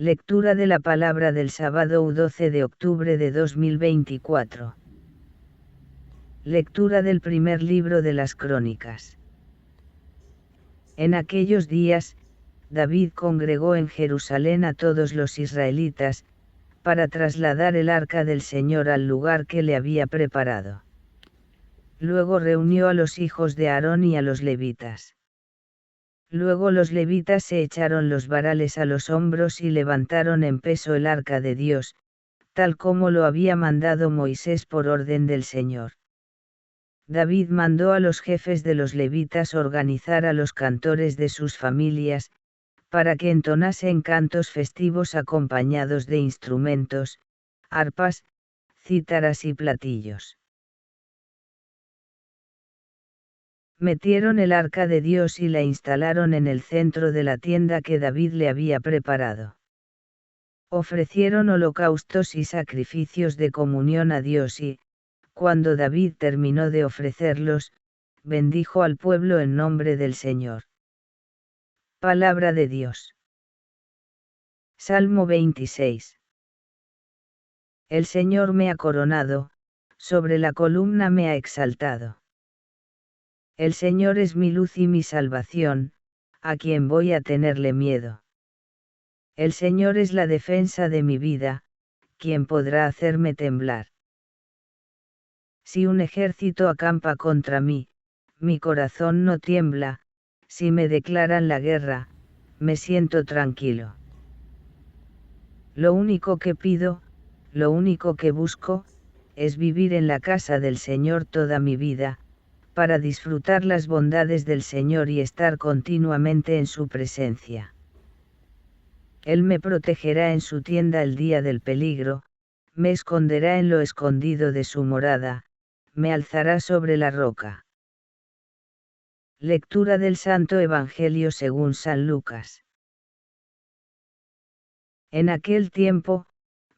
Lectura de la palabra del sábado 12 de octubre de 2024. Lectura del primer libro de las Crónicas. En aquellos días, David congregó en Jerusalén a todos los israelitas, para trasladar el arca del Señor al lugar que le había preparado. Luego reunió a los hijos de Aarón y a los levitas. Luego los levitas se echaron los varales a los hombros y levantaron en peso el arca de Dios, tal como lo había mandado Moisés por orden del Señor. David mandó a los jefes de los levitas organizar a los cantores de sus familias, para que entonasen cantos festivos acompañados de instrumentos, arpas, cítaras y platillos. Metieron el arca de Dios y la instalaron en el centro de la tienda que David le había preparado. Ofrecieron holocaustos y sacrificios de comunión a Dios y, cuando David terminó de ofrecerlos, bendijo al pueblo en nombre del Señor. Palabra de Dios. Salmo 26. El Señor me ha coronado, sobre la columna me ha exaltado. El Señor es mi luz y mi salvación, ¿a quién voy a tenerle miedo? El Señor es la defensa de mi vida, ¿quién podrá hacerme temblar? Si un ejército acampa contra mí, mi corazón no tiembla, si me declaran la guerra, me siento tranquilo. Lo único que pido, lo único que busco, es vivir en la casa del Señor toda mi vida, para disfrutar las bondades del Señor y estar continuamente en su presencia. Él me protegerá en su tienda el día del peligro, me esconderá en lo escondido de su morada, me alzará sobre la roca. Lectura del Santo Evangelio según San Lucas. En aquel tiempo,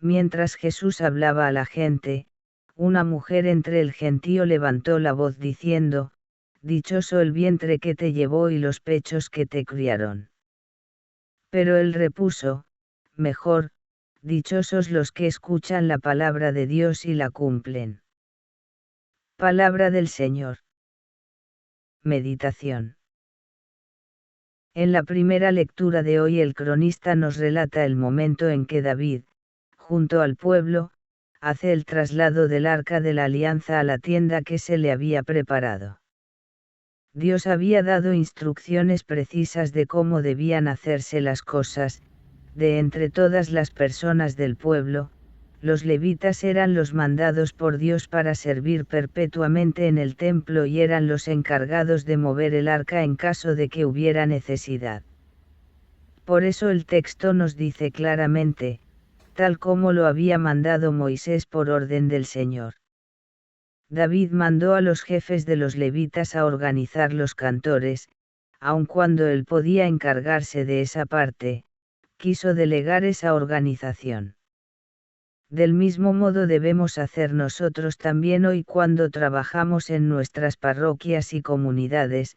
mientras Jesús hablaba a la gente, una mujer entre el gentío levantó la voz diciendo, «Dichoso el vientre que te llevó y los pechos que te criaron». Pero él repuso, «Mejor, dichosos los que escuchan la palabra de Dios y la cumplen». Palabra del Señor. Meditación. En la primera lectura de hoy el cronista nos relata el momento en que David, junto al pueblo, hace el traslado del arca de la alianza a la tienda que se le había preparado. Dios había dado instrucciones precisas de cómo debían hacerse las cosas, de entre todas las personas del pueblo, los levitas eran los mandados por Dios para servir perpetuamente en el templo y eran los encargados de mover el arca en caso de que hubiera necesidad. Por eso el texto nos dice claramente, tal como lo había mandado Moisés por orden del Señor. David mandó a los jefes de los levitas a organizar los cantores, aun cuando él podía encargarse de esa parte, quiso delegar esa organización. Del mismo modo debemos hacer nosotros también hoy cuando trabajamos en nuestras parroquias y comunidades,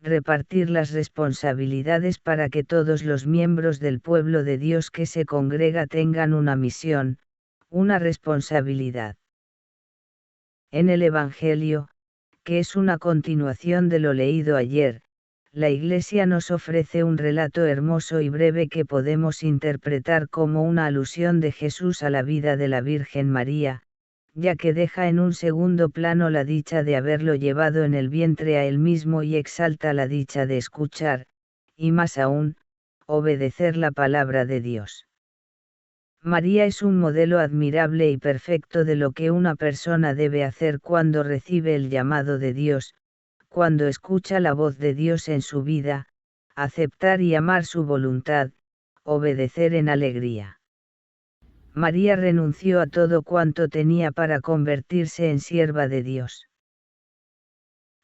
repartir las responsabilidades para que todos los miembros del pueblo de Dios que se congrega tengan una misión, una responsabilidad. En el Evangelio, que es una continuación de lo leído ayer, la Iglesia nos ofrece un relato hermoso y breve que podemos interpretar como una alusión de Jesús a la vida de la Virgen María, ya que deja en un segundo plano la dicha de haberlo llevado en el vientre a él mismo y exalta la dicha de escuchar, y más aún, obedecer la palabra de Dios. María es un modelo admirable y perfecto de lo que una persona debe hacer cuando recibe el llamado de Dios, cuando escucha la voz de Dios en su vida, aceptar y amar su voluntad, obedecer en alegría. María renunció a todo cuanto tenía para convertirse en sierva de Dios.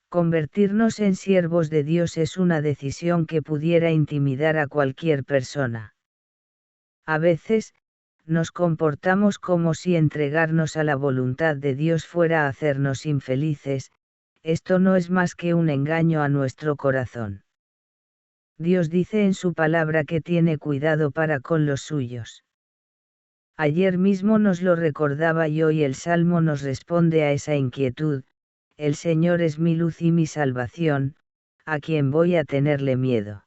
Convertirnos en siervos de Dios es una decisión que pudiera intimidar a cualquier persona. A veces, nos comportamos como si entregarnos a la voluntad de Dios fuera a hacernos infelices, esto no es más que un engaño a nuestro corazón. Dios dice en su palabra que tiene cuidado para con los suyos. Ayer mismo nos lo recordaba y hoy el Salmo nos responde a esa inquietud: el Señor es mi luz y mi salvación, ¿a quién voy a tenerle miedo?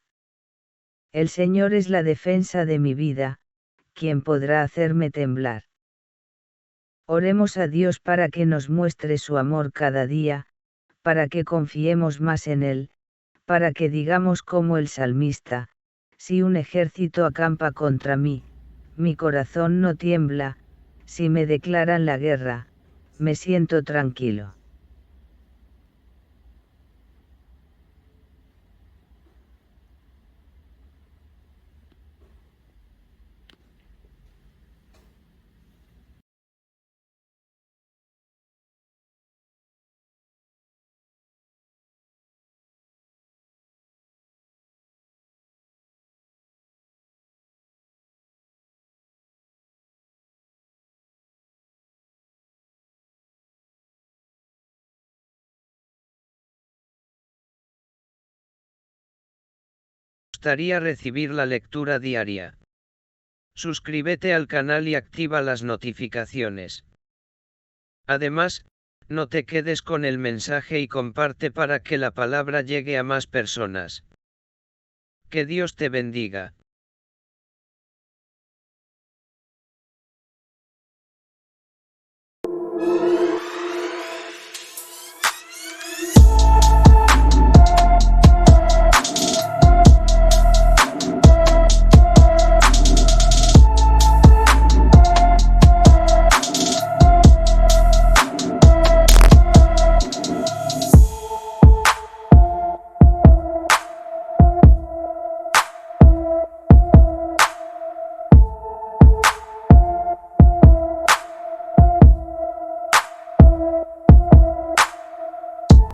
El Señor es la defensa de mi vida, ¿quién podrá hacerme temblar? Oremos a Dios para que nos muestre su amor cada día, para que confiemos más en Él, para que digamos como el salmista: si un ejército acampa contra mí, mi corazón no tiembla; si me declaran la guerra, me siento tranquilo. Gustaría recibir la lectura diaria. Suscríbete al canal y activa las notificaciones. Además, no te quedes con el mensaje y comparte para que la palabra llegue a más personas. Que Dios te bendiga.